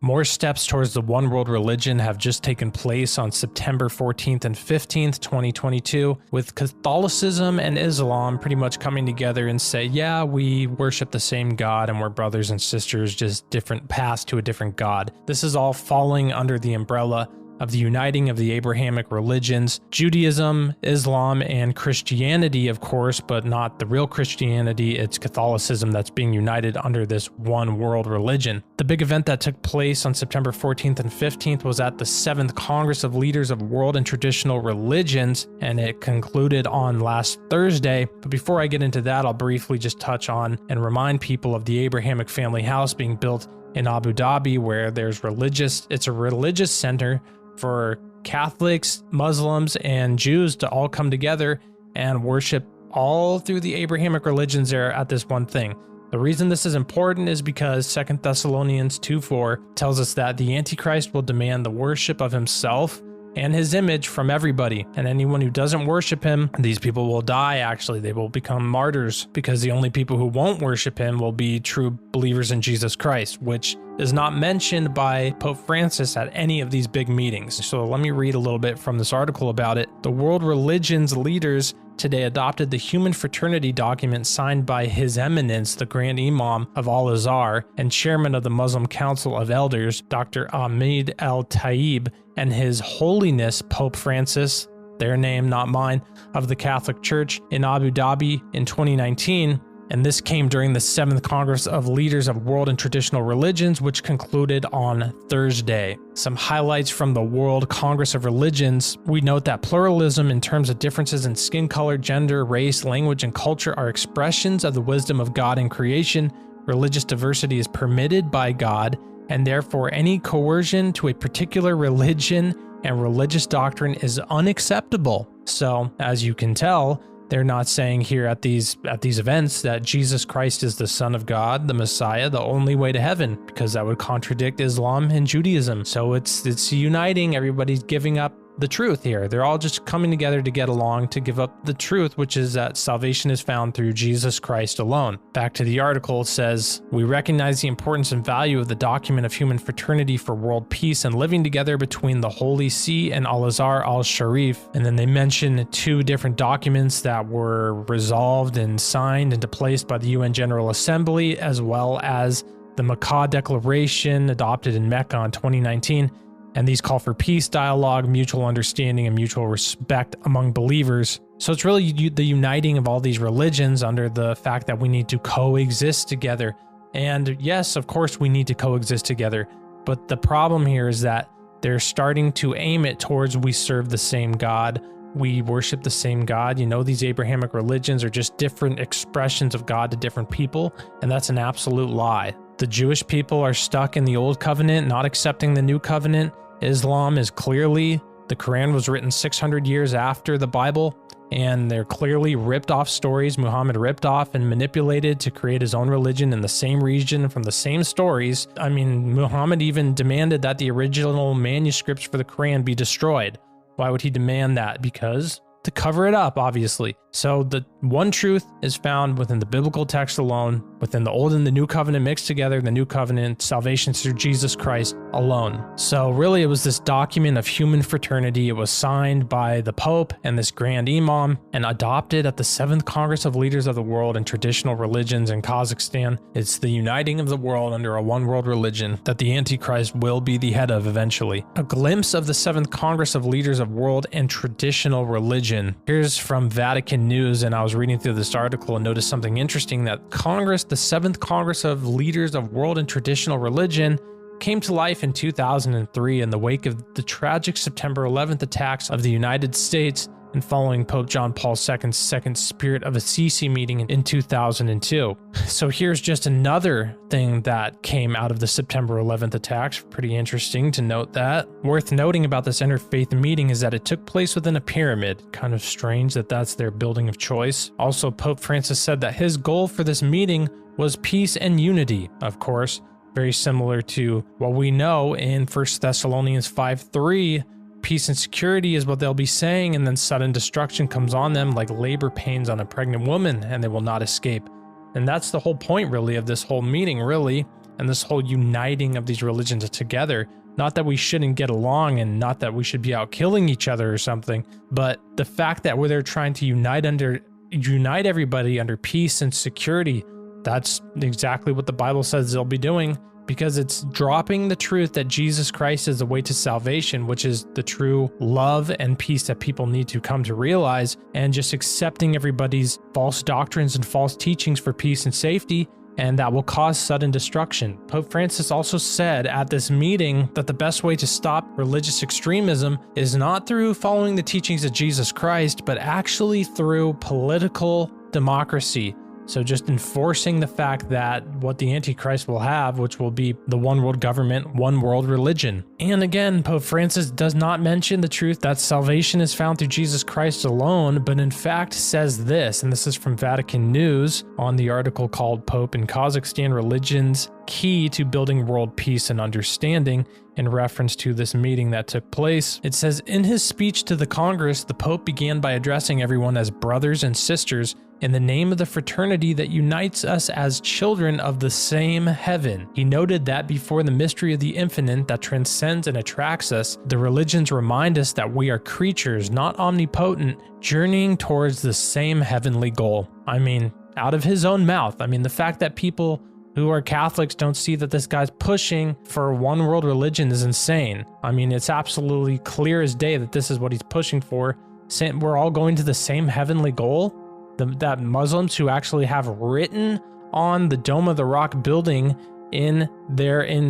More steps towards the one world religion have just taken place on September 14th and 15th, 2022, with Catholicism and Islam pretty much coming together and say, yeah, we worship the same God and we're brothers and sisters, just different paths to a different God. This is all falling under the umbrella of the uniting of the Abrahamic religions, Judaism, Islam, and Christianity, of course, but not the real Christianity. It's Catholicism that's being united under this one world religion. The big event that took place on September 14th and 15th was at the 7th Congress of Leaders of World and Traditional Religions, and it concluded on last Thursday. But before I get into that, I'll briefly just touch on and remind people of the Abrahamic family house being built in Abu Dhabi, where it's a religious center for Catholics, Muslims, and Jews to all come together and worship all through the Abrahamic religions there at this one thing. The reason this is important is because 2 Thessalonians 2:4 tells us that the Antichrist will demand the worship of himself and his image from everybody, and anyone who doesn't worship him, these people will die. Actually, they will become martyrs, because the only people who won't worship him will be true believers in Jesus Christ, which is not mentioned by Pope Francis at any of these big meetings. So let me read a little bit from this article about it. The world religions leaders today adopted the human fraternity document signed by His Eminence, the Grand Imam of OWR and Chairman of the Muslim Council of Elders, Dr. Ahmed Al-Taib, and His Holiness Pope Francis, their name, not mine, of the Catholic Church in Abu Dhabi in 2019. And this came during the 7th Congress of Leaders of World and Traditional Religions, which concluded on Thursday. Some highlights from the World Congress of Religions. We note that pluralism in terms of differences in skin color, gender, race, language, and culture are expressions of the wisdom of God in creation. Religious diversity is permitted by God, and therefore any coercion to a particular religion and religious doctrine is unacceptable. So, as you can tell, they're not saying here at these events that Jesus Christ is the Son of God, the Messiah, the only way to heaven, because that would contradict Islam and Judaism. So it's uniting. Everybody's giving up the truth here. They're all just coming together to get along, to give up the truth, which is that salvation is found through Jesus Christ alone. Back to the article, it says, we recognize the importance and value of the document of human fraternity for world peace and living together between the Holy See and Al-Azhar al-Sharif. And then they mention 2 different documents that were resolved and signed into place by the UN General Assembly, as well as the Makkah Declaration adopted in Mecca in 2019. And these call for peace, dialogue, mutual understanding, and mutual respect among believers. So it's really the uniting of all these religions under the fact that we need to coexist together. And yes, of course, we need to coexist together. But the problem here is that they're starting to aim it towards we serve the same God, we worship the same God. You know, these Abrahamic religions are just different expressions of God to different people, and that's an absolute lie. The Jewish people are stuck in the old covenant, not accepting the new covenant. Islam is clearly, the Quran was written 600 years after the Bible, and they're clearly ripped off stories Muhammad ripped off and manipulated to create his own religion in the same region from the same stories. I mean, Muhammad even demanded that the original manuscripts for the Quran be destroyed. Why would he demand that? Because to cover it up, obviously. So the one truth is found within the biblical text alone, within the Old and the New Covenant mixed together, the New Covenant, salvation through Jesus Christ alone. So really it was this document of human fraternity. It was signed by the Pope and this Grand Imam and adopted at the 7th Congress of Leaders of the World and Traditional Religions in Kazakhstan. It's the uniting of the world under a one world religion that the Antichrist will be the head of eventually. A glimpse of the 7th Congress of Leaders of World and Traditional Religion. Here's from Vatican News, and I was reading through this article and noticed something interesting, that Congress, the 7th Congress of Leaders of World and Traditional Religion, came to life in 2003 in the wake of the tragic September 11th attacks of the United States and following Pope John Paul II's second Spirit of Assisi meeting in 2002. So here's just another thing that came out of the September 11th attacks. Pretty interesting to note that. Worth noting about this interfaith meeting is that it took place within a pyramid. Kind of strange that that's their building of choice. Also, Pope Francis said that his goal for this meeting was peace and unity, of course, very similar to what we know in 1 Thessalonians 5:3. Peace and security is what they'll be saying, and then sudden destruction comes on them like labor pains on a pregnant woman, and they will not escape. And that's the whole point, really, of this whole meeting, really. and this whole uniting of these religions together. Not that we shouldn't get along and not that we should be out killing each other or something, but the fact that they're trying to unite everybody under peace and security, that's exactly what the Bible says they'll be doing, because it's dropping the truth that Jesus Christ is the way to salvation, which is the true love and peace that people need to come to realize, and just accepting everybody's false doctrines and false teachings for peace and safety, and that will cause sudden destruction. Pope Francis also said at this meeting that the best way to stop religious extremism is not through following the teachings of Jesus Christ, but actually through political democracy. So just enforcing the fact that what the Antichrist will have, which will be the one world government, one world religion. And again, Pope Francis does not mention the truth that salvation is found through Jesus Christ alone, but in fact says this, and this is from Vatican News on the article called Pope in Kazakhstan Religions Key to Building World Peace and Understanding, in reference to this meeting that took place. It says, in his speech to the Congress, the Pope began by addressing everyone as brothers and sisters in the name of the fraternity that unites us as children of the same heaven. He noted that before the mystery of the infinite that transcends and attracts us, the religions remind us that we are creatures, not omnipotent, journeying towards the same heavenly goal. I mean, out of his own mouth. I mean, the fact that people who are Catholics don't see that this guy's pushing for one world religion is insane. I mean, it's absolutely clear as day that this is what he's pushing for. We're all going to the same heavenly goal. That Muslims who actually have written on the Dome of the Rock building in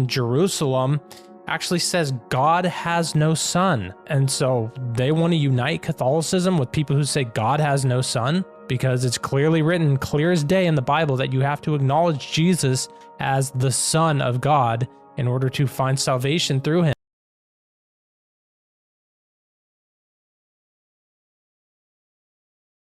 Jerusalem actually says God has no son. And so they want to unite Catholicism with people who say God has no son, because it's clearly written, clear as day in the Bible, that you have to acknowledge Jesus as the Son of God in order to find salvation through him.